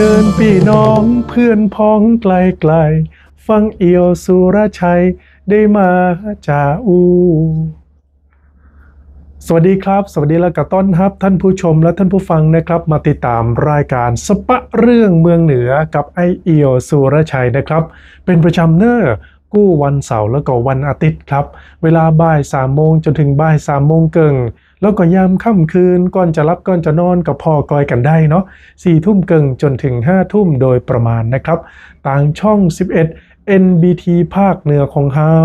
เจิญพี่น้องเพื่อนพ้องไกลๆฟังเอี่ยวสุรชัยได้มาจาอูสวัสดีครับสวัสดีแล้วก็ต้อนรับท่านผู้ชมและท่านผู้ฟังนะครับมาติดตามรายการสปะเรื่องเมืองเหนือกับไอเอี่ยวสุรชัยนะครับเป็นประจำเนอร์กู้วันเสาร์แล้วก็วันอาทิตย์ครับเวลาบ่าย3 โมงจนถึงบ่าย3 โมงเกิงแล้วก็ยามค่ำคืนก่อนจะรับก่อนจะนอนกับพ่อกอยกันได้เนาะ4 ทุ่มเกิงจนถึง5 ทุ่มโดยประมาณนะครับต่างช่อง11 NBT ภาคเหนือของเฮา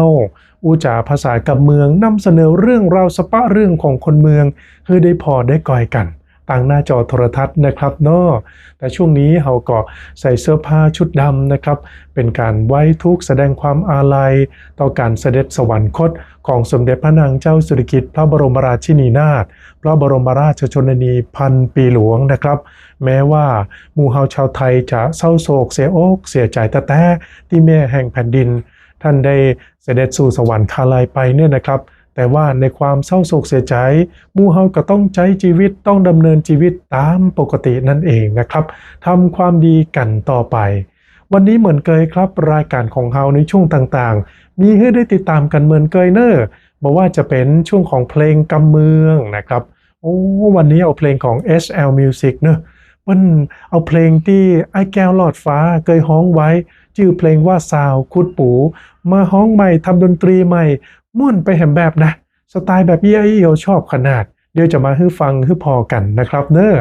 อูจ๋าภาษากับเมืองนำเสนอเรื่องราวสปะเรื่องของคนเมืองให้ได้พอได้ก่อยกันต่างหน้าจอโทรทัศน์นะครับเนาะแต่ช่วงนี้เฮาก็ใส่เสื้อผ้าชุดดำนะครับเป็นการไว้ทุกข์แสดงความอาลัยต่อการเสด็จสวรรคตของสมเด็จพระนางเจ้าสิริกิติ์พระบรมราชินีนาถพระบรมราชชนนีพันปีหลวงนะครับแม้ว่าหมู่เฮาชาวไทยจะเศร้าโศกเสียอกเสียใจแต่ที่แม่แห่งแผ่นดินท่านได้เสด็จสู่สวรรคาลัยไปเนี่ยนะครับแต่ว่าในความเศร้าโศกเสียใจหมู่เฮาก็ต้องใช้ชีวิตต้องดำเนินชีวิตตามปกตินั่นเองนะครับทำความดีกันต่อไปวันนี้เหมือนเคยครับรายการของเฮาในช่วงต่างๆมีให้ได้ติดตามกันเหมือนเคยเนอะบอกว่าจะเป็นช่วงของเพลงกำเมืองนะครับวันนี้เอาเพลงของ SL Music เนอะมันเอาเพลงที่ไอ้แก้วหลอดฟ้าเคยฮ้องไว้ชื่อเพลงว่าซาวคุดปูมาฮ้องใหม่ทำดนตรีใหม่ม่วนไปแหมแบบนะสไตล์แบบเอี่ยวชอบขนาดเดี๋ยวจะมาให้ฟังให้พอกันนะครับเนอะ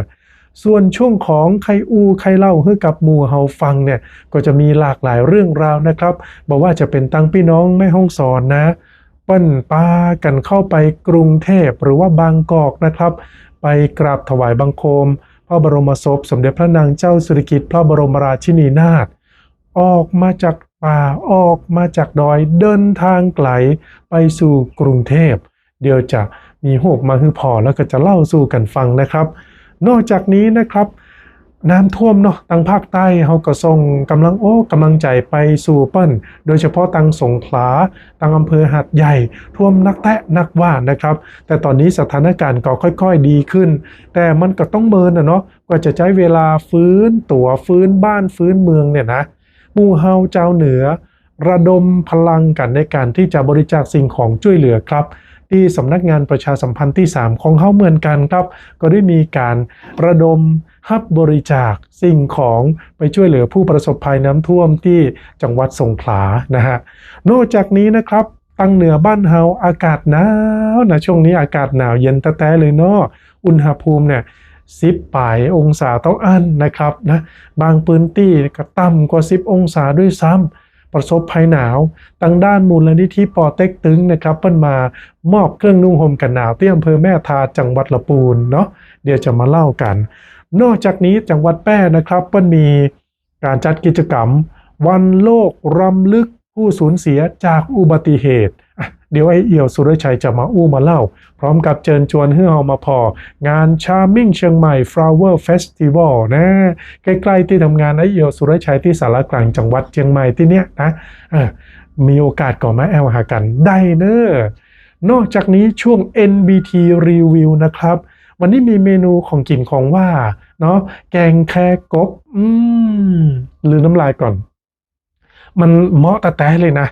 ส่วนช่วงของใครอูใครเล่าให้กับหมู่เฮาฟังเนี่ยก็จะมีหลากหลายเรื่องราวนะครับบอกว่าจะเป็นตั้งพี่น้องแม่ฮ่องสอนนะเปิ้นปากันเข้าไปกรุงเทพหรือว่าบางกอกนะครับไปกราบถวายบังคมพระบรมศพสมเด็จพระนางเจ้าสิริกิติ์พระบรมราชินีนาถออกมาจากป่าออกมาจากดอยเดินทางไกลไปสู่กรุงเทพเดี๋ยวจะมีโหกมาฮือพอแล้วก็จะเล่าสู่กันฟังนะครับนอกจากนี้นะครับน้ำท่วมเนาะทางภาคใต้เขาก็ส่งกำลังใจไปสู่เปิ้นโดยเฉพาะทางสงขลาทางอำเภอหาดใหญ่ท่วมนักแตะนักว่านะครับแต่ตอนนี้สถานการณ์ก็ค่อยๆดีขึ้นแต่มันก็ต้องเมินเนาะกว่าจะใช้เวลาฟื้นตัวฟื้นบ้านฟื้นเมืองเนี่ยนะหมู่เฮาเจ้าเหนือระดมพลังกันในการที่จะบริจาคสิ่งของช่วยเหลือครับที่สำนักงานประชาสัมพันธ์ที่3ของเฮาเหมือนกันครับก็ได้มีการระดมรับบริจาคสิ่งของไปช่วยเหลือผู้ประสบภัยน้ำท่วมที่จังหวัดสงขลานะฮะนอกจากนี้นะครับตั้งเหนือบ้านเฮาอากาศหนาวนะช่วงนี้อากาศหนาวเย็นแท้ๆเลยเนาะอุณหภูมิเนี่ย10 ปลายองศาต้องอั้นนะครับนะบางพื้นที่ก็ต่ำกว่า10 องศาด้วยซ้ำประสบภัยหนาวทางด้านมูลนิธิปอเต็กตึงนะครับเพิ่นมามอบเครื่องนุ่งห่มกันหนาวที่อำเภอแม่ทาจังหวัดลำพูนเนาะเดี๋ยวจะมาเล่ากันนอกจากนี้จังหวัดแพร่นะครับเพิ่นมีการจัดกิจกรรมวันโลกรำลึกผู้สูญเสียจากอุบัติเหตุเดี๋ยวไอเอี่ยวสุรชัยจะมามาเล่าพร้อมกับเชิญชวนให้เรามาพองาน Charming เชียงใหม่ Flower Festival นะใกล้ๆที่ทำงานไอเอี่ยวสุรชัยที่สารกลางจังหวัดเชียงใหม่ที่เนี้ยนะมีโอกาสก่อมาแอลหากันได้เนอะนอกจากนี้ช่วง NBT Review นะครับวันนี้มีเมนูของกินของว่าเนาะแกงแคกบลืมน้ำลายก่อนมันเหมาะแต่เลยนะ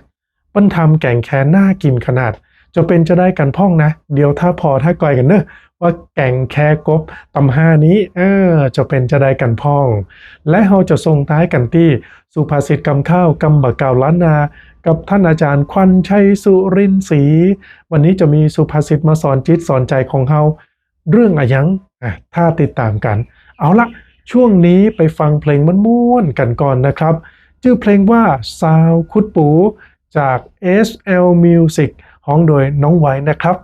เปิ้นทำแกงแคน่ากินขนาดจะเป็นจะได้กันพ่องนะเดี๋ยวถ้าก่อยกันเนอะว่าแกงแคกบตำห้านี้จะเป็นจะได้กันพ่องและเราจะส่งท้ายกันที่สุภาษิตกำข้าวกำบะเก่าล้านนากับท่านอาจารย์ควันชัยสุรินทร์ศรีวันนี้จะมีสุภาษิตมาสอนจิตสอนใจของเราเรื่องอะไรยังถ้าติดตามกันเอาละช่วงนี้ไปฟังเพลงม่วนๆกันก่อนนะครับชื่อเพลงว่าซาวคุดปูจาก SL Music ฮ้องโดยน้องไว้นะครับ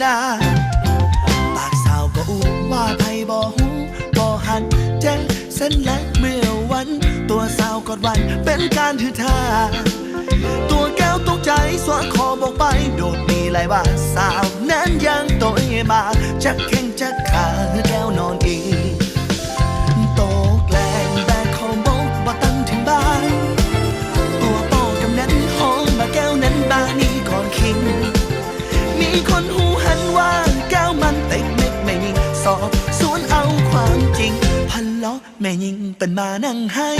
นาปากสาวก็อู้ว่าไผบ่ฮู้บ่หันแจ้งเส้นและเมื่อวันตัวสาวกอดวันเป็นการถือท่าตัวแก้วตกใจสวนคอบอกไปโดดมีหลายบาทสาวนั้นยังโตยมาจักแข่งจักขาแก้วนอนอีโตแกล้งแต่เขาบอกบ่ตั้งถึงบ้านตัวโตกำนั้นห้องมาแก้วนั้นบานี่ก่อนคิงมีคนหูหันว่าแก้วมันเต็กเม็กแม่ยิงสอบสวนเอาความจริงพันล้อแม่ยิงเป็นมานั่งให้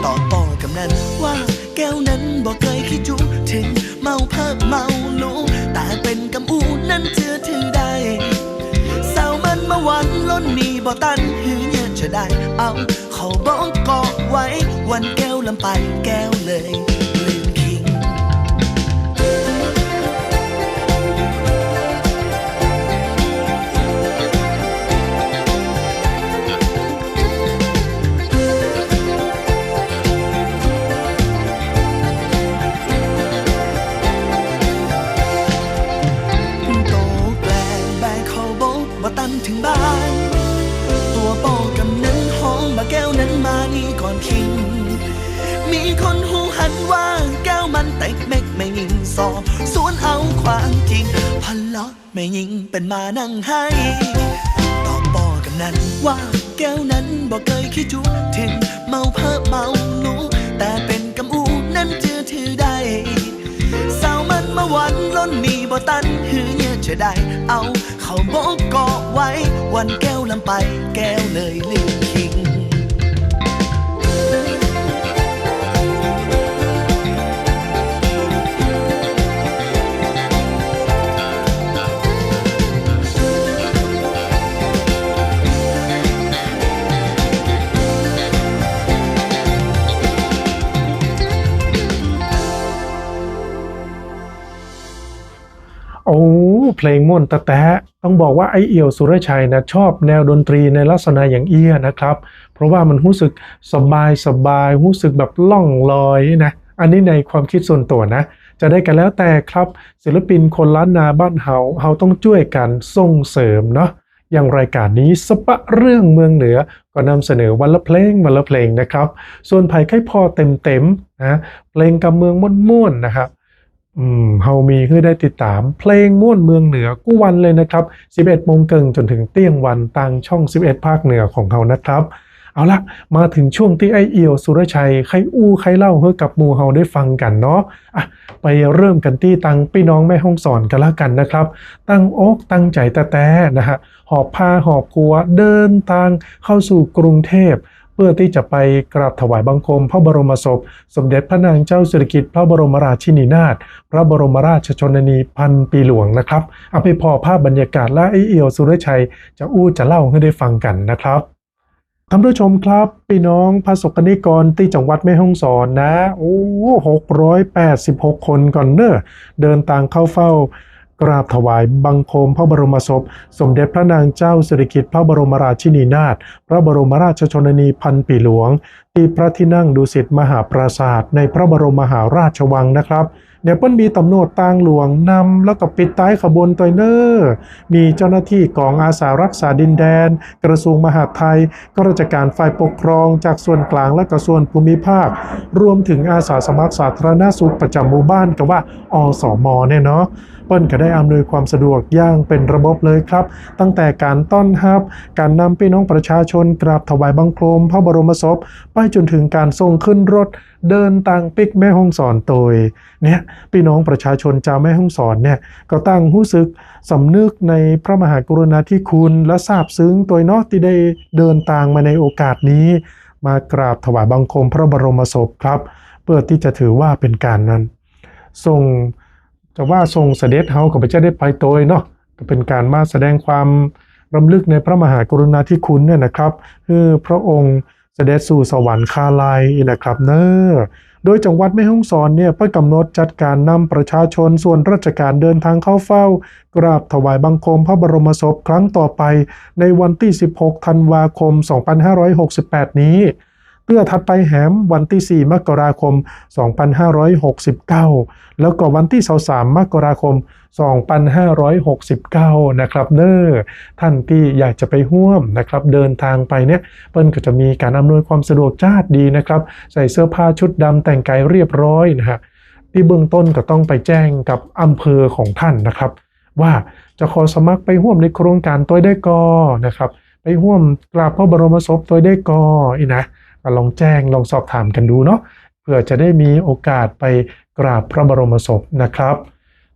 ต่อปอกำนั้นว่าแก้วนั้นบอกเคยคิดจุถึงเมาเพิ่มเมาลูแต่เป็นกำอูนั้นเชื่อถือได้สาวมันมาวันล้นมีบ่ตันหือเนี่ยจะได้เอาเขาบอกเกาะไว้วันแก้วลำไปแก้วเลยลืมคิงถึงบ้านตัวโป้กำนั้นห้องมาแก้วนั้นมานี่ก่อนคิงมีคนหูหันว่าแก้วมันเต็กเม็กไม่ยิงสอบสวนเอาความจริงพันล้อไม่ยิงเป็นมานั่งให้ตอบโป้กำนั้นว่าแก้วนั้นบอกเคยคิดจุถึงเมาเพิ่มเมาลูแต่เป็นกำอูนั้นเชื่อถือได้สาวมันมาวันล้นมีบ่ตันหือเนี่ยจะได้เอาเขาบอกเกาะไว้วันแก้วลำไปแก้วเลยลืมคิงโอ้เพลงม่วนตะแตะต้องบอกว่าไอเอี่ยวสุรชัยนะชอบแนวดนตรีในลักษณะอย่างเอี้ยนะครับเพราะว่ามันรู้สึกสบายรู้สึกแบบล่องลอยนะอันนี้ในความคิดส่วนตัวนะจะได้กันแล้วแต่ครับศิลปินคนล้านนาบ้านเฮาต้องช่วยกันส่งเสริมเนาะอย่างรายการนี้สปะเรื่องเมืองเหนือก็นำเสนอวันละเพลงนะครับส่วนไผ่ไข่พอเต็มนะเพลงกำเมืองม่วนๆนะครับเฮามีให้ได้ติดตามเพลงม่วนเมืองเหนือกู้วันเลยนะครับ11 โมงเกิงจนถึงเที่ยงวันทางช่อง11ภาคเหนือของเฮานะครับเอาละมาถึงช่วงที่ไอเอี่ยวสุรชัยใครอู้ใครเล่าให้กับหมู่เฮาได้ฟังกันเนาะไปเริ่มกันที่ตังพี่น้องแม่ฮ่องสอนกันละกันนะครับตั้งอกตั้งใจแต่นะฮะหอบผ้าหอบครัวเดินทางเข้าสู่กรุงเทพเพื่อที่จะไปกราบถวายบังคมพระบรมศพสมเด็จพระนางเจ้าสิริกิติ์พระบรมราชินีนาถพระบรมราชชนนีพันปีหลวงนะครับเอาไปพอภาพบรรยากาศและไอเอี่ยวสุรชัยจะอู้จะเล่าให้ได้ฟังกันนะครับท่านผู้ชมครับพี่น้องพระสงฆ์นิกรที่จังหวัดแม่ฮ่องสอนนะ686 คนก่อนเนอะเดินทางเข้าเฝ้ากราบถวายบังคมพระบรมศพสมเด็จพระนางเจ้าสิริกิติ์พระบรมราชินีนาถพระบรมราชชนนีพันปีหลวงที่พระที่นั่งดุสิตมหาปราสาทในพระบรมมหาราชวังนะครับเนี่ยเปิ้ลมีตำรวจต่างหลวงนำแล้วก็ปิดท้ายขบวนตัวเนอร์มีเจ้าหน้าที่กองอาสารักษาดินแดนกระทรวงมหาดไทยข้าราชการฝ่ายปกครองจากส่วนกลางและก็ส่วนภูมิภาครวมถึงอาสาสมัครสาธารณสุขประจำหมู่บ้านกับว่าอสมเนี่ยเนาะเปิ้ลก็ได้อำนวยความสะดวกอย่างเป็นระบบเลยครับตั้งแต่การต้อนรับการนำพี่น้องประชาชนกราบถวายบังคมพระบรมศพไปจนถึงการส่งขึ้นรถเดินทางปิกแม่ฮ่องสอนโดยเนี่ยพี่น้องประชาชนชาวแม่ฮ่องสอนเนี่ยก็ตั้งรู้สึกสำนึกในพระมหากรุณาธิคุณและซาบซึ้งตัวเนาะที่ได้เดินทางมาในโอกาสนี้มากราบถวายบังคมพระบรมศพครับเพื่อที่จะถือว่าเป็นการนั้นส่งเสด็จเฮาก็ไปจะได้ไปโดยเนาะก็เป็นการมาแสดงความรำลึกในพระมหากรุณาธิคุณเนี่ยนะครับคือพระองค์เสด็จสู่สวรรคาลัยนะครับเนอะโดยจังหวัดแม่ฮ่องสอนเนี่ยเพื่อกำหนดจัดการนำประชาชนส่วนราชการเดินทางเข้าเฝ้ากราบถวายบังคมพระบรมศพครั้งต่อไปในวันที่16 ธันวาคม 2568 นี้ เพื่อถัดไปแหมวันที่4มกราคม2569แล้วก็วันที่23มกราคม2569นะครับเนอท่านที่อยากจะไปร่วมนะครับเดินทางไปเนี่ยเปิ้นก็จะมีการอำนวยความสะดวกจ้าดดีนะครับใส่เสื้อผ้าชุดดำแต่งกายเรียบร้อยนะฮะที่เบื้องต้นก็ต้องไปแจ้งกับอำเภอของท่านนะครับว่าจะขอสมัครไปร่วมในโครงการตัวได้ก่อนะครับไปร่วมกราบพระบรมศพตัวได้ก่ออีนะลองแจ้งลองสอบถามกันดูเนาะเพื่อจะได้มีโอกาสไปกราบพระบรมศพนะครับ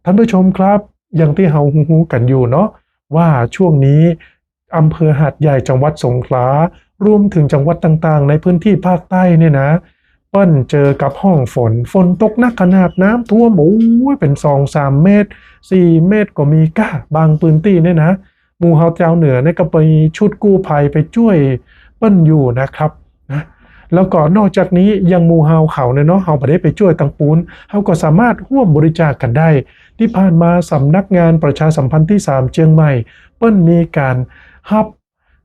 ท่านผู้ชมครับอย่างที่เฮาฮู้กันอยู่เนาะว่าช่วงนี้อำเภอหาดใหญ่จังหวัดสงขลารวมถึงจังหวัดต่างๆในพื้นที่ภาคใต้เนี่ยนะเปิ้นเจอกับห้องฝนตกหนักขนาดน้ำท่วมโอ้ยเป็น2-3 เมตร4 เมตรก็มีก้าบางพื้นที่เนี่ยนะหมู่เฮาเจ้าเหนือเนี่ยก็ไปชุดกู้ภัยไปช่วยเปิ้นอยู่นะครับนะแล้วก็นอกจากนี้ยังหมู่เฮาเขาเนี่ยเนาะเฮาบ่ได้ไปช่วยตังปูนเฮาก็สามารถร่วมบริจาคกันได้ที่ผ่านมาสำนักงานประชาสัมพันธ์ที่3เชียงใหม่เปิ้นมีการ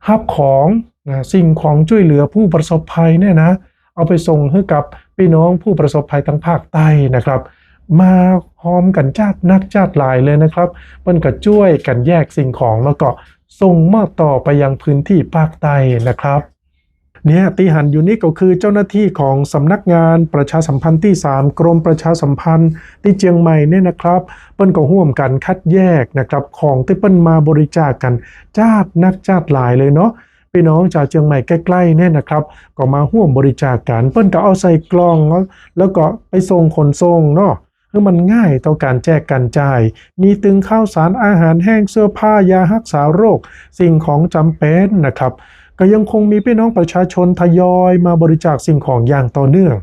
ฮับของนะสิ่งของช่วยเหลือผู้ประสบภัยเนี่ยนะเอาไปส่งให้กับพี่น้องผู้ประสบภัยทางภาคใต้นะครับมาพร้อมกันจัดนักจัดหลายเลยนะครับเปิ้นก็ช่วยกันแยกสิ่งของแล้วก็ส่งมอบต่อไปยังพื้นที่ภาคใต้นะครับเนี่ยที่หันอยู่นี่ก็คือเจ้าหน้าที่ของสำนักงานประชาสัมพันธ์ที่3กรมประชาสัมพันธ์ที่เชียงใหม่เนี่ยนะครับเปิ้นก็ร่วมกันคัดแยกนะครับของที่เปิ้นมาบริจาคกันจัดนักจัดหลายเลยเนาะพี่น้องจากเชียงใหม่ใกล้ๆเนี่ยนะครับก็มาร่วมบริจาคกันเปิ้นก็เอาใส่กล่องแล้วก็ไปส่งขนส่งเนาะคือมันง่ายต่อการแจกกันจ่ายมีตึงข้าวสารอาหารแห้งเสื้อผ้ายารักษาโรคสิ่งของจำเป็นนะครับก็ยังคงมีพี่น้องประชาชนทยอยมาบริจาคสิ่งของอย่างต่อเนื่อง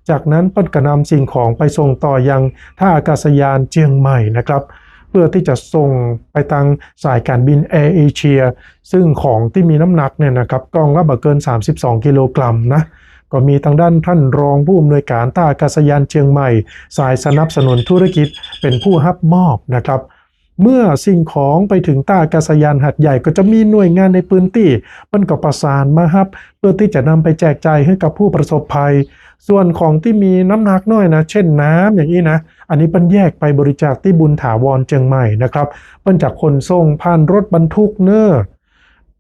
จากนั้นเปิ้นก็นำสิ่งของไปส่งต่อยังท่าอากาศยานเชียงใหม่นะครับเพื่อที่จะส่งไปทางสายการบินแอร์เอเชียซึ่งของที่มีน้ำหนักเนี่ยนะครับกล่องละบ่เกิน32 กิโลกรัมนะก็มีทางด้านท่านรองผู้อำนวยการท่าอากาศยานเชียงใหม่สายสนับสนุนธุรกิจเป็นผู้รับมอบนะครับเมื่อสิ่งของไปถึงท่าอากาศยานหาดใหญ่ก็จะมีหน่วยงานในพื้นที่มันก็ประสานมาครับเพื่อที่จะนำไปแจกจ่ายให้กับผู้ประสบภัยส่วนของที่มีน้ำหนักน้อยนะเช่นน้ำอย่างนี้นะอันนี้เปิ้นแยกไปบริจาคที่บุญถาวรเชียงใหม่นะครับเปิ้นจากขนส่งผ่านรถบรรทุกเนอ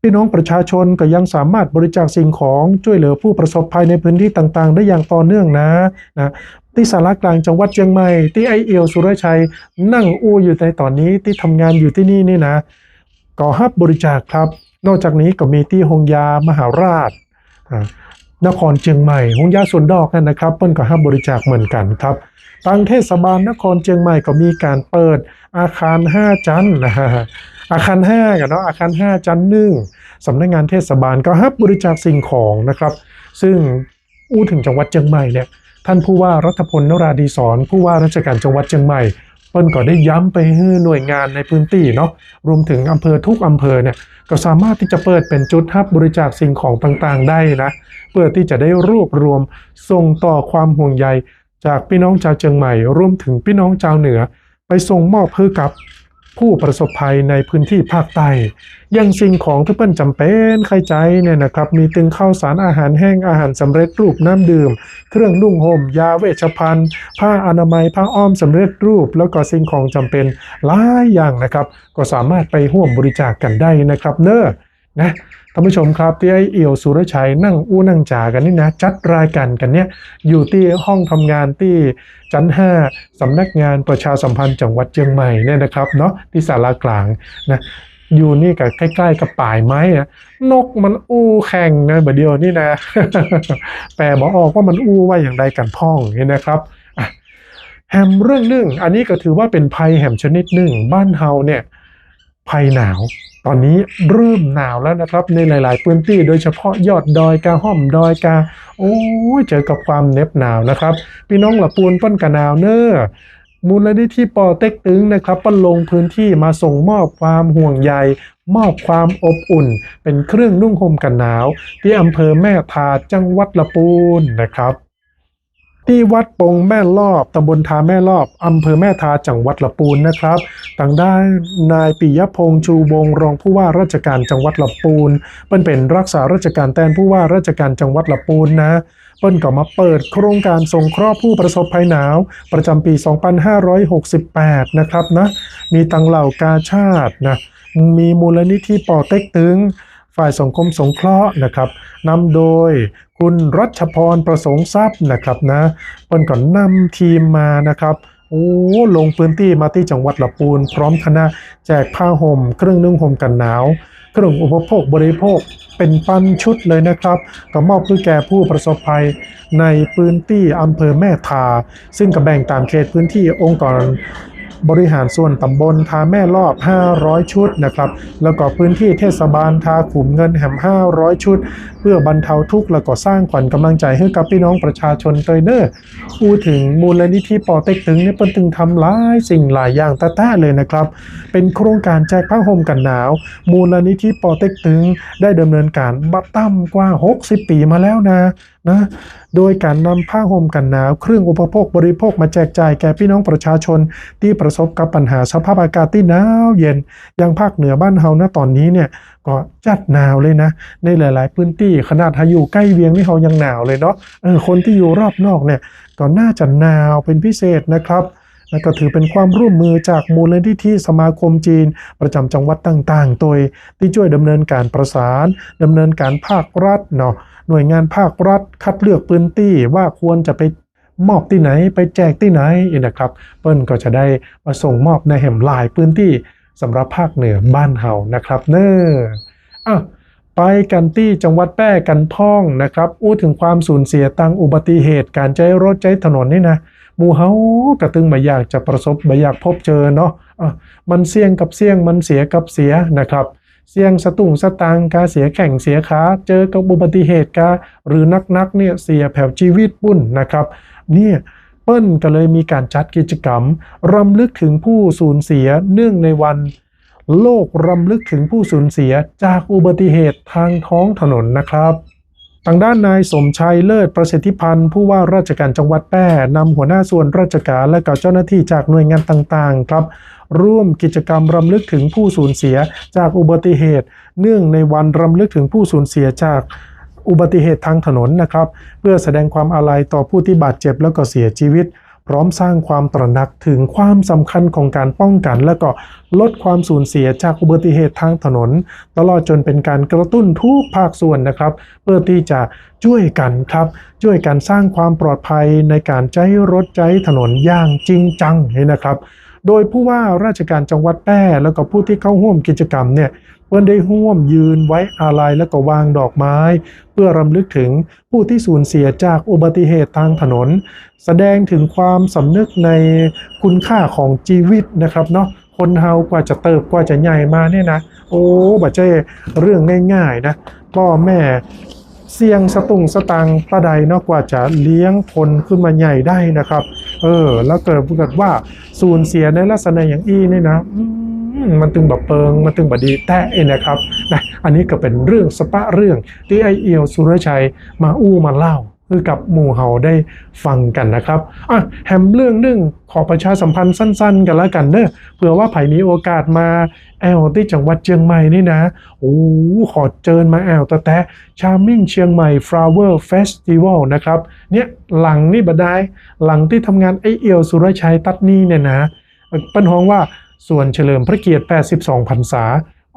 พี่น้องประชาชนก็ยังสามารถบริจาคสิ่งของช่วยเหลือผู้ประสบภัยในพื้นที่ต่างๆได้อย่างต่อเนื่องนะที่สารกลางจังหวัดเชียงใหม่ที่ไอเอียวสุรชัยนั่งอู้อยู่ในตอนนี้ที่ทำงานอยู่ที่นี่นะก็รับบริจาคครับนอกจากนี้ก็มีที่หงยามหาราชนครเชียงใหม่หงยาสวนดอกนั่นนะครับเปิ้นก็รับบริจาคเหมือนกันครับทางเทศบาลนครเชียงใหม่ก็มีการเปิดอาคาร5ชั้นนะฮะอาคาร5กันเนาะอาคาร5ชั้น1สำนักงานเทศบาลก็รับบริจาคสิ่งของนะครับซึ่งอู้ถึงจังหวัดเชียงใหม่เนี่ยท่านผู้ว่ารัฐพล นราดีศรผู้ว่าราชการจังหวัดเชียงใหม่เปิ้นก็ได้ย้ำไปให้หน่วยงานในพื้นที่เนาะรวมถึงอำเภอทุกอำเภอเนี่ยก็สามารถที่จะเปิดเป็นจุดรับบริจาคสิ่งของต่างๆได้นะเพื่อที่จะได้รวบรวมส่งต่อความห่วงใยจากพี่น้องชาวเชียงใหม่รวมถึงพี่น้องชาวเหนือไปส่งมอบให้กับผู้ประสบภัยในพื้นที่ภาคใต้อย่างสิ่งของที่เปิ้นจำเป็นใครใจเนี่ยนะครับมีตึงข้าวสารอาหารแห้งอาหารสำเร็จรูปน้ำดื่มเครื่องนุ่งห่มยาเวชภัณฑ์ผ้าอนามัยผ้าอ้อมสำเร็จรูปแล้วก็สิ่งของจำเป็นหลายอย่างนะครับก็สามารถไปร่วมบริจาคกันได้นะครับเนอะนะท่านผู้ชมครับที่ไอเอี่ยวสุรชัยนั่งอู้นั่งจ่ากันนี่นะจัดรายการกันเนี่ยอยู่ที่ห้องทำงานที่ชั้น5สำนักงานประชาสัมพันธ์จังหวัดเชียงใหม่เนี่ยนะครับเนาะที่ศาลากลางนะอยู่นี่กับใกล้ๆกับป่ายไม้นะนกมันอู้แข่งนะแบบเดียวนี่นะ แปลบอกออกว่ามันอู้ว่าอย่างไรกันพ่องนี่นะครับแฮมเรื่องหนึ่งอันนี้ก็ถือว่าเป็นภัยแฮมชนิดหนึ่งบ้านเฮาเนี่ยภัยหนาวตอนนี้เริ่มหนาวแล้วนะครับในหลายๆพื้นที่โดยเฉพาะยอดดอยกาห้อมดอยกาโอ้ยเจอกับความเหน็บหนาวนะครับพี่น้องละปูนป้นกะหนาวเนอมูลนิธิปอเต็กตึงนะครับป้นลงพื้นที่มาส่งมอบความห่วงใยมอบความอบอุ่นเป็นเครื่องนุ่งห่มกันหนาวที่อำเภอแม่ทาจังหวัดละปูนนะครับ ที่วัดปงแม่ลอบตำบลทาแม่ลอบอำเภอแม่ทาจังหวัดลำพูนนะครับทางด้านนายปิยพงษ์ชูวงศ์รองผู้ว่าราชการจังหวัดลำพูนเป็นรักษาราชการแทนผู้ว่าราชการจังหวัดลำพูนนะเปิ้นก็มาเปิดโครงการสงเคราะห์ผู้ประสบภัยหนาวประจำปี 2568 นะครับนะมีตังเหล่ากาชาตินะมีมูลนิธิป่อเต็กตึงฝ่ายสังคมสงเคราะห์นะครับนำโดยคุณรัชพรประสงค์ทรัพย์นะครับนะเปิ้นก่อนนำทีมมานะครับลงพื้นที่มาที่จังหวัดลำพูนพร้อมคณะแจกผ้าห่มเครื่องนึ่งห่มกันหนาวเครื่องอุปโภคบริโภคเป็นพันชุดเลยนะครับก็มอบเพื่อแก่ผู้ประสบภัยในพื้นที่อำเภอแม่ทาซึ่งก็แบ่งตามเขตพื้นที่องค์กรบริหารส่วนตำบลทาแม่ลอบ500ชุดนะครับแล้วก็พื้นที่เทศบาลทาขุมเงินแหม500ชุดเพื่อบรรเทาทุกข์แล้วก็สร้างขวัญกำลังใจให้กับพี่น้องประชาชนเตยเนอร์พูดถึงมูลนิธิป่อเต็กตึงเนี่ยเปิ้นตึงทำหลายสิ่งหลายอย่างแท้ๆเลยนะครับเป็นโครงการแจกผ้าห่มกันหนาวมูลนิธิป่อเต็กตึงได้ดำเนินการมาตั้มกว่า60 ปีมาแล้วนะโดยการนำผ้าห่มกันหนาวเครื่องอุปโภคบริโภคมาแจกจ่ายแก่พี่น้องประชาชนที่ประสบกับปัญหาสภาพอากาศที่หนาวเย็นอย่างภาคเหนือบ้านเฮานะตอนนี้เนี่ยก็จัดหนาวเลยนะในหลายๆพื้นที่ขนาดอยู่ใกล้เวียงนี่เขายังหนาวเลยเนาะคนที่อยู่รอบนอกเนี่ยก็น่าจะหนาวเป็นพิเศษนะครับและก็ถือเป็นความร่วมมือจากมูลนิธิสมาคมจีนประจำจังหวัดต่างๆโดยที่ช่วยดำเนินการประสานดำเนินการภาครัฐเนาะหน่วยงานภาครัฐคัดเลือกพื้นที่ว่าควรจะไปมอบที่ไหนไปแจกที่ไหนนะครับเปิ้ลก็จะได้มาส่งมอบในแห่งหลายพื้นที่สำหรับภาคเหนือบ้านเฮานะครับไปกันที่จังหวัดแพร่กันพ้องนะครับถึงความสูญเสียตั้งอุบัติเหตุการใช้รถใช้ถนนนี่นะหมู่เฮากระตึงบ่อยากจะประสบบ่อยากพบเจอเนาะมันเสี่ยงกับเสี่ยงมันเสียกับเสียนะครับเสี่ยงสตุ้งสตางค์กาเสียแข่งเสียขาเจอกับอุบัติเหตุกาหรือนักเนี่ยเสียแผ่วชีวิตปุ้นนะครับเนี่ยเปิ้ลก็เลยมีการจัดกิจกรรมรำลึกถึงผู้สูญเสียเนื่องในวันโลกรำลึกถึงผู้สูญเสียจากอุบัติเหตุทางท้องถนนนะครับทางด้านนายสมชัยเลิศประสิทธิพันธ์ผู้ว่าราชการจังหวัดแพร่นำหัวหน้าส่วนราชการและก็เจ้าหน้าที่จากหน่วยงานต่างๆครับร่วมกิจกรรมรำลึกถึงผู้สูญเสียจากอุบัติเหตุเนื่องในวันรำลึกถึงผู้สูญเสียจากอุบัติเหตุทางถนนนะครับเพื่อแสดงความอาลัยต่อผู้ที่บาดเจ็บแล้วก็เสียชีวิตพร้อมสร้างความตระหนักถึงความสำคัญของการป้องกันและก็ลดความสูญเสียจากอุบัติเหตุทางถนนตลอดจนเป็นการกระตุ้นทุกภาคส่วนนะครับเพื่อที่จะช่วยกันครับช่วยกันสร้างความปลอดภัยในการใช้รถใช้ถนนอย่างจริงจังนะครับโดยผู้ว่าราชการจังหวัดแพร่แล้วก็ผู้ที่เข้าร่วมกิจกรรมเนี่ยเพื่อนได้ร่วมยืนไว้อาลัยแล้วก็วางดอกไม้เพื่อรำลึกถึงผู้ที่สูญเสียจากอุบัติเหตุทางถนนแสดงถึงความสำนึกในคุณค่าของชีวิตนะครับเนาะคนเฮากว่าจะเติบกว่าจะใหญ่มาเนี่ยนะบ่ใช่เรื่องง่ายๆนะพ่อแม่เสี่ยงสตุ้งสตังประใดเนาะกว่าจะเลี้ยงคนขึ้นมาใหญ่ได้นะครับแล้วเกิดว่าสูญเสียในลักษณะอย่างอี้นี่นะมันตึงแบบเปิงมันตึงแบบดีแต่นะครับนะอันนี้ก็เป็นเรื่องสปะเรื่องที่ไอเอียวสุรชัยมามาเล่าคือกับหมู่เฮาได้ฟังกันนะครับแฮมเรื่องนึงขอประชาสัมพันธ์สั้นๆกันแล้วกันเนอะเผื่อว่าไผ่มีโอกาสมาที่จังหวัดเชียงใหม่นี่นะขอเชิญมาแต่ชาร์มิ่งเชียงใหม่ Flower Festival นะครับเนี่ยหลังนี่บัดได้หลังที่ทำงานไอเอียวสุรชัยตัดนี่เนี่ยนะปัญหาว่าส่วนเฉลิมพระเกียรติ82 พรรษา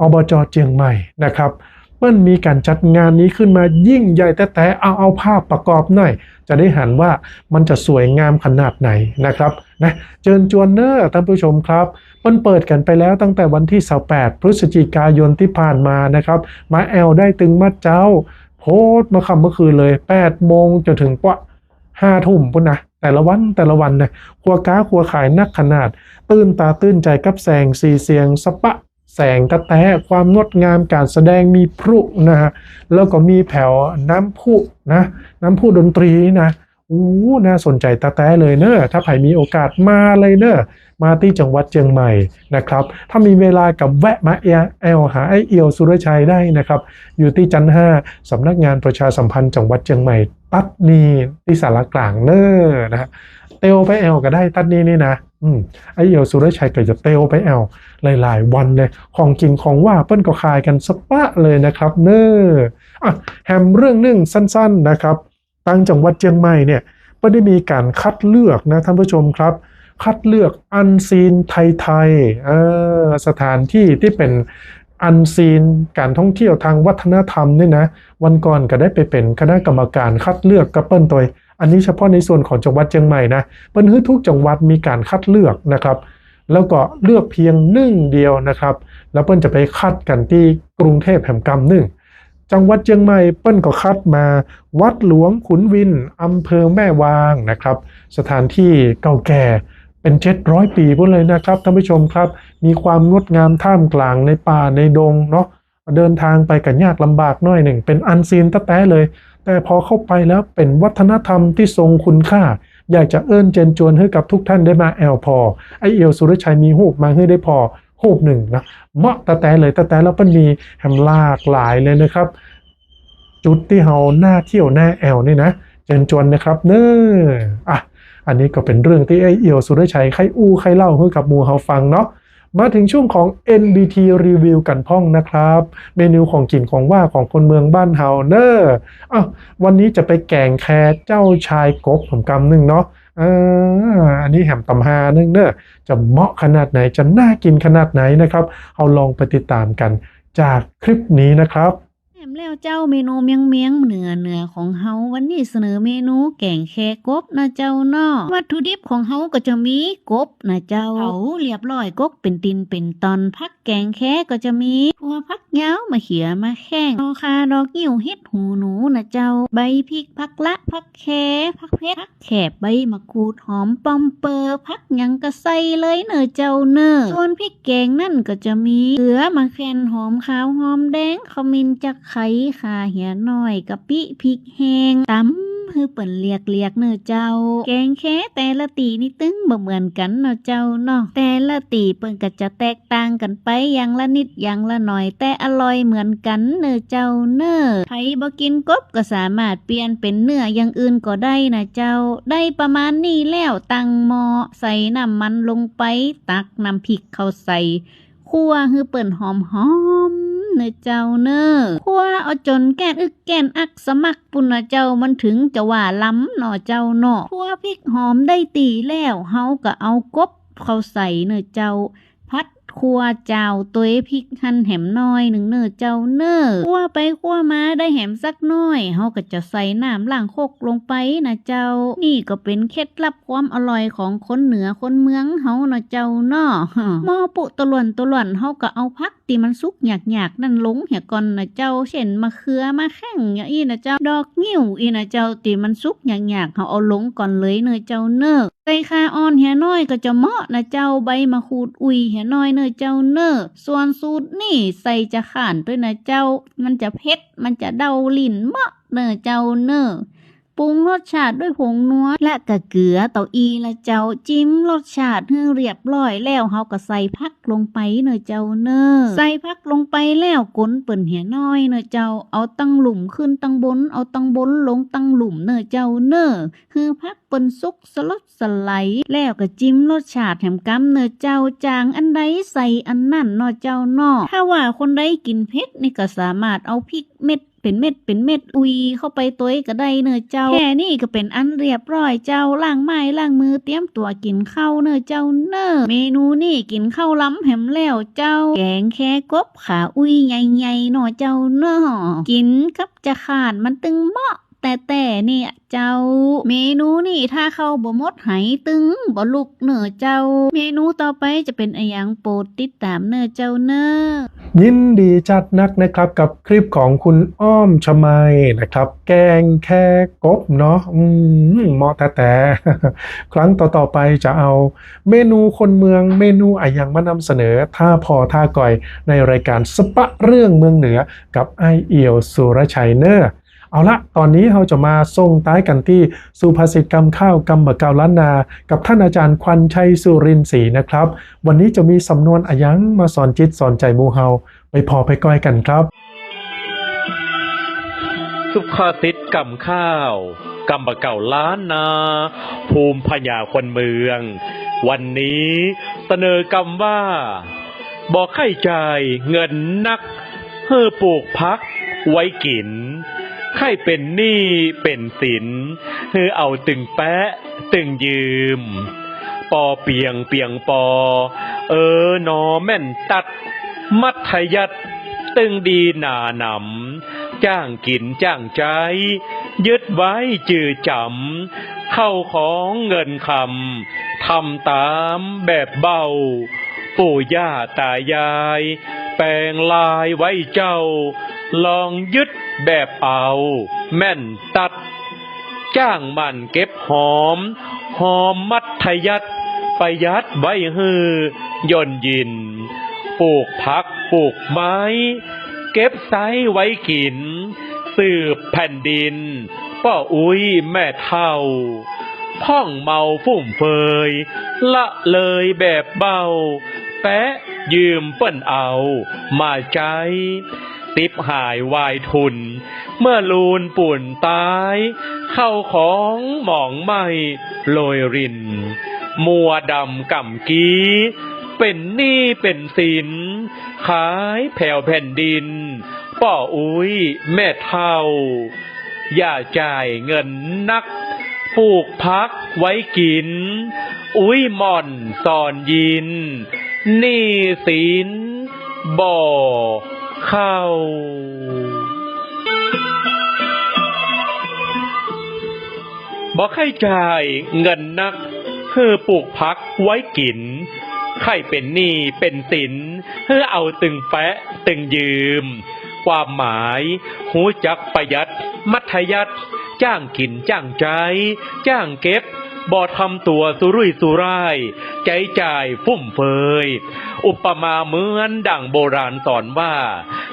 อบจ.เชียงใหม่นะครับเปิ้ลมีการจัดงานนี้ขึ้นมายิ่งใหญ่แต่เอาภาพประกอบหน่อยจะได้เห็นว่ามันจะสวยงามขนาดไหนนะครับนะเชิญชวนเนอร์ท่านผู้ชมครับเปิ้ลเปิดกันไปแล้วตั้งแต่วันที่28 พฤศจิกายนที่ผ่านมานะครับมาได้ตึงมัดเจ้าโพสต์มาค่ำเมื่อคืนเลย8 โมงจนถึงกว่า5 ทุ่มพุ่นนะแต่ละวันนะครัวก้าครัวขายนักขนาดตื่นตาตื่นใจกับแสงสีเสียงสปะแสงกระแตความงดงามการแสดงมีพลุนะฮะแล้วก็มีแผ่วน้ำพุนะน้ำพุดนตรีนะน่าสนใจตาแต้เลยเนอะถ้าใครมีโอกาสมาเลยเนอะมาที่จังหวัดเชียงใหม่นะครับถ้ามีเวลากับแวะมาหาไอเอียวสุรชัยได้นะครับอยู่ที่ชั้น 5สำนักงานประชาสัมพันธ์จังหวัดเชียงใหม่ ตัดนีที่สารกลางเนอนะฮะเตลไปแอลก็ได้ตัดนีนี่นะไอเอียวสุรชัยก็จะเตลไปแอลหลายๆวันเลยของกินของว่าเปิ้นก็ขายกันสปะเลยนะครับเนอแฮมเรื่องหนึ่งสั้นๆนะครับตั้งจังหวัดเชียงใหม่เนี่ยไม่ได้มีการคัดเลือกนะท่านผู้ชมครับคัดเลือกอันซีนไทยๆสถานที่ที่เป็นอันซีนการท่องเที่ยวทางวัฒนธรรมนี่นะวันก่อนก็ได้ไปเป็นคณะกรรมการคัดเลือกกับเปิ้ลตัวอันนี้เฉพาะในส่วนของจังหวัดเชียงใหม่นะเปิ้ลทุกจังหวัดมีการคัดเลือกนะครับแล้วก็เลือกเพียง1เดียวนะครับแล้วเปิ้ลจะไปคัดกันที่กรุงเทพแห่งกำ1จังหวัดเชียงใหม่เปิ้ลก็คัดมาวัดหลวงขุนวินอำเภอแม่วางนะครับสถานที่เก่าแก่เป็น700 ปีพุ่นเลยนะครับท่านผู้ชมครับมีความงดงามท่ามกลางในป่าในดงเนาะเดินทางไปกันยากลำบากหน่อยหนึ่งเป็นอันซีนแท้ๆเลยแต่พอเข้าไปแล้วเป็นวัฒนธรรมที่ทรงคุณค่าอยากจะเอิ้นเจนจวนให้กับทุกท่านได้มาแอลพอไอเอียวสุรชัยมีหูปมาให้ได้พอหูปหนึ่งนะเหมาะแต่เลยแต่แล้วมันมีแฮมลากหลายเลยนะครับจุดที่เฮาหน้าเที่ยวหน้าแอลนี่นะเจนจวนนะครับเนออันนี้ก็เป็นเรื่องที่ไอเอียวสุรชัยใครอู้ใครเล่าให้กับหมู่เฮาฟังเนาะมาถึงช่วงของ NBT รีวิวกันพ่องนะครับเมนูของกินของว่าของคนเมืองบ้านเฮาเนอวันนี้จะไปแกงแคเจ้าชายกบผมกำหนึ่งเนาะอันนี้แหมตำฮานึงเนอะจะเหมาะขนาดไหนจะน่ากินขนาดไหนนะครับเอาลองไปติดตามกันจากคลิปนี้นะครับแหมแล้วเจ้าเมนูเมียงเหนือของเฮาวันนี้เสนอเมนูแกงแคกบนะเจ้าเนาะวัตถุดิบของเฮาก็จะมีกบนะเจ้าเผาเรียบร้อยกบเป็นตินเป็นตอนผักแกงแคก็จะมีหัวผักยาวมาเขียมาแข้งดอกคาดอกยิ้วเฮ็ดหูหนูนะเจ้าใบพริกผักละผักแคผักเพชรผักแขบใบมะกรูดหอมป้อมเปอร์ผักหยังก็ใส่เลยเนอเจ้าเนอส่วนพริกแกงนั่นก็จะมีเกลือมะแคนหอมขาวหอมแดงขมิ้นจักไข่ข่าเหี่ยน้อยกะปิพริกแห้งตำคือเปิ่นเรียกเนอเจ้าแกงแค่แต่ละตีนี่ตึ้งบ่เหมือนกันเนาะเจ้าเนาะแต่ละตีเปิ่นก็จะแตกต่างกันไปอย่างละนิดอย่างละหน่อยแต่อร่อยเหมือนกันเนอเจ้าเนอใครบ่กินกบก็สามารถเปลี่ยนเป็นเนื้ออย่างอื่นก็ได้นะเจ้าได้ประมาณนี้แล้วตั้งหม้อใส่น้ำมันลงไปตักน้ำพริกเข้าใส่คั่วคือเปิ่นหอมเนอเจ้าเนอคั่วเอาจนแกนอึกแกนอักสมักปุ่นนะเจ้ามันถึงจะว่าล้ำเนาะเจ้าเนาะคั่วพริกหอมได้ตีแล้วเฮาก็เอากบเข้าใส่เนอเจ้าพัดคั่วเจ้าตัวพริกหั่นแหมน้อยหนึ่งเนอเจ้าเนอคั่วไปคั่วมาได้แหมสักน้อยเฮาก็จะใส่น้ำล้างโคกลงไปนะเจ้านี่ก็เป็นเคล็ดลับความอร่อยของคนเหนือคนเมืองเฮานะเจ้าเนาะหม้อปุตะหล่อนเฮาก็เอาผักที่มันสุกหยากๆนั่นลงเหี่ยก่อนนะเจ้าเช่นมะเขือมะแข้งอย่างอีนะเจ้าดอกงิ้วอีนะเจ้าที่มันสุกหยากๆเฮาเอาลงก่อนเลยเนอเจ้าเนอใส่ข่าอ่อนเหี่ยน้อยก็จะเหมาะนะเจ้าใบมะขูดอุ้ยเหี่ยน้อยเนอเจ้าเนอส่วนสูตรนี่ใส่จะข่านด้วยนะเจ้ามันจะเผ็ดมันจะเดาลิ้นเหมาะเนอเจ้าเนอปรุงรสชาติด้วยผงนัวและกะเกลือเต้าอีละเจ้าจิ้มรสชาติให้เรียบร้อยแล้วเฮาก็ใส่ผักลงไปเนอเจ้าเนอใส่ผักลงไปแล้วกลเปิ่นเหี่ยน้อยเนอเจ้าเอาตั้งหลุมขึ้นตั้งบนเอาตั้งบนลงตั้งหลุมเนอเจ้าเนอคือผักเปิ่นสุกสลดสไลด์แล้วก็จิ้มรสชาติแหมกำเนอเจ้าจางอันใดใส่อันนั่นเนอเจ้าเนอถ้าว่าคนใดกินเผ็ดนี่ก็สามารถเอาพริกเม็ดเป็นเม็ดอุยเข้าไปตัวก็ได้เนอเจ้าแค่นี้ก็เป็นอันเรียบร้อยเจ้าล้างไม้ล้างมือเตรียมตัวกินข้าวเนอเจ้าเนอเมนูนี่กินข้าวล้ำแหมแล้วเจ้าแกงแค่กบขาอุยใหญ่ๆเนอเจ้าเนอกินกับจะขาดมันตึงเหมาะแต่เนี่ยเจ้าเมนูนี่ถ้าเข้าบ่หมดไหตึงบ่ลุกเนอเจ้าเมนูต่อไปจะเป็นอะไรอย่างโปรดติดตามเนอเจ้าเนอยินดีจัดนักนะครับกับคลิปของคุณอ้อมชมัยนะครับแกงแค่กบเนาะเหมาะแต่ ครั้งต่อไปจะเอาเมนูคนเมืองเมนูอะไรอย่างมานำเสนอท่าพอท่าก่อยในรายการสปะเรื่องเมืองเหนือกับไอเอียวสุรชัยเนอเอาละตอนนี้เราจะมาส่งท้ายกันที่สุภาษิตกำข้าวกำบะเกาล้านนากับท่านอาจารย์ควันชัยสุรินทร์ศรีนะครับวันนี้จะมีสำนวนอะยังมาสอนจิตสอนใจหมู่เฮาไปพอไปก้อยกันครับ สุภาษิตกำข้าวกำบะเก่าล้านนา ภูมิพญาคนเมือง วันนี้เสนอกำว่าบอกให้จ่ายเงินนักเพื่อปลูกพักไว้กินให้เป็นหนี้เป็นสินเพื่อเอาตึงแปะตึงยืมปอเปียงเปียงปอนอแม่นตัดมัธยัดตึงดีหนาหนำจ้างกินจ้างใจยึดไว้จือจำเข้าของเงินคำทำตามแบบเบาปู่ย่าตายายแปลงลายไว้เจ้าลองยึดแบบเอาแม่นตัดจ้างมันเก็บหอมมัธยัดประหยัดไว้ฮือย่นยินปลูกผักปลูกไม้เก็บไซไว้กินสืบแผ่นดินป้ออุ้ยแม่เท่าพ่องเมาฟุ่มเฟยละเลยแบบเบาแปะยืมเปิ้นเอามาใจติบหายวายทุนเมื่อลูนปุ่นตายเข้าของหมองไม่โรยรินมัวดำก่ำกี้เป็นหนี้เป็นสินขายแผ่วแผ่นดินป้ออุ้ยแม่เท่าอย่าจ่ายเงินนักปลูกพักไว้กินอุ้ยหม่อนสอนยินหนี้สินบ่อเข้าบอกให้จ่ายเงินนักเพื่อปลูกพักไว้กินใครเป็นหนี้เป็นสินเพื่อเอาตึงแปะตึงยืมความหมายหูจักประหยัดมัธยัดจ้างกินจ้างใจจ้างเก็บบ่ทำตัวสุรุ่ยสุร่ายใจจ่ายฟุ่มเฟยอุปมาเหมือนดั่งโบราณสอนว่า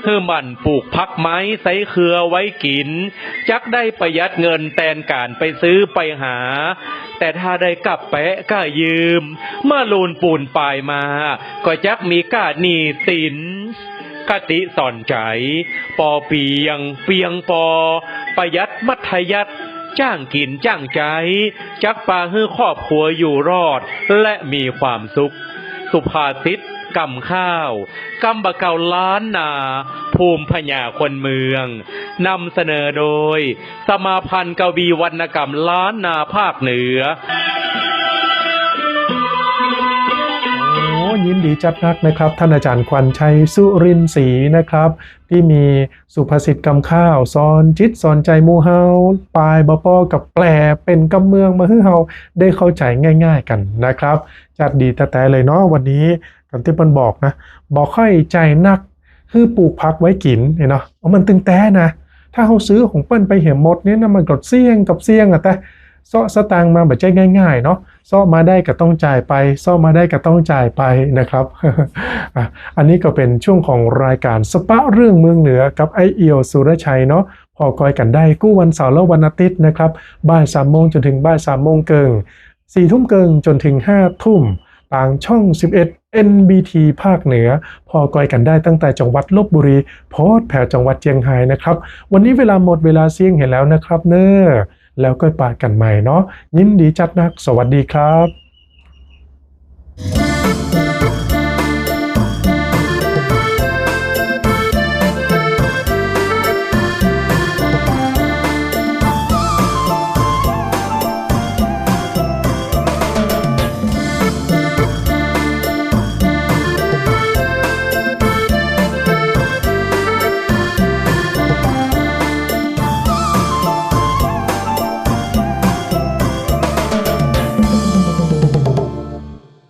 เฮือมันปลูกพักไม้ใส่เครือไว้กินจักได้ประหยัดเงินแทนการไปซื้อไปหาแต่ถ้าได้กลับแปะก้ายืมเมื่อลูนปูนปลายมาก็จักมีก้าหนี้สินคติสอนใจปอเปียงปอประหยัดมัธยัดจ้างกินจ้างใจจักปาให้ครอบครัวอยู่รอดและมีความสุขสุภาษิตกำข้าวกำบะเก่าล้านนาภูมิพญาคนเมืองนำเสนอโดยสมาพันธ์กวีวรรณกรรมล้านนาภาคเหนือยินดีจัดนักนะครับท่านอาจารย์ขวัญชัยสุรินทร์ศรีนะครับที่มีสุภาษิตกำข้าวสอนจิตสอนใจหมู่เฮาปลายบปอกับแปลเป็นกำเมืองมาให้เฮาได้เข้าใจง่ายๆกันนะครับจัดดีแต่เลยเนาะวันนี้กันที่เปิ้นบอกนะบอกค่อยใจนักคือปลูกพักไว้กินเนาะเอามันตึงแต่นะถ้าเฮาซื้อของเปิ้นไปเหี่ยหมดเนี่ยนะมันกดเสี่ยงกับเสี่ยงแต่ซ้อสตางค์มาแบบใจง่ายๆเนาะซ้อมาได้ก็ต้องจ่ายไปซ้อมาได้ก็ต้องจ่ายไปนะครับ อันนี้ก็เป็นช่วงของรายการสปะเรื่องเมืองเหนือกับไอเอียวสุรชัยเนาะพอกอยกันได้กู้วันเสาร์และวันอาทิตย์นะครับบ่าย3 โมงจนถึงบ่าย3 โมงเกิง4 ทุ่มเกิงจนถึง5 ทุ่มต่างช่อง11 NBT ภาคเหนือพอกอยกันได้ตั้งแต่จังหวัดลพบุรีโพดแผ่จังหวัดเชียงรายนะครับวันนี้เวลาหมดเวลาเสี่ยงเห็นแล้วนะครับเนอะแล้วก็ปากันใหม่เนาะยินดีจัดนักสวัสดีครับ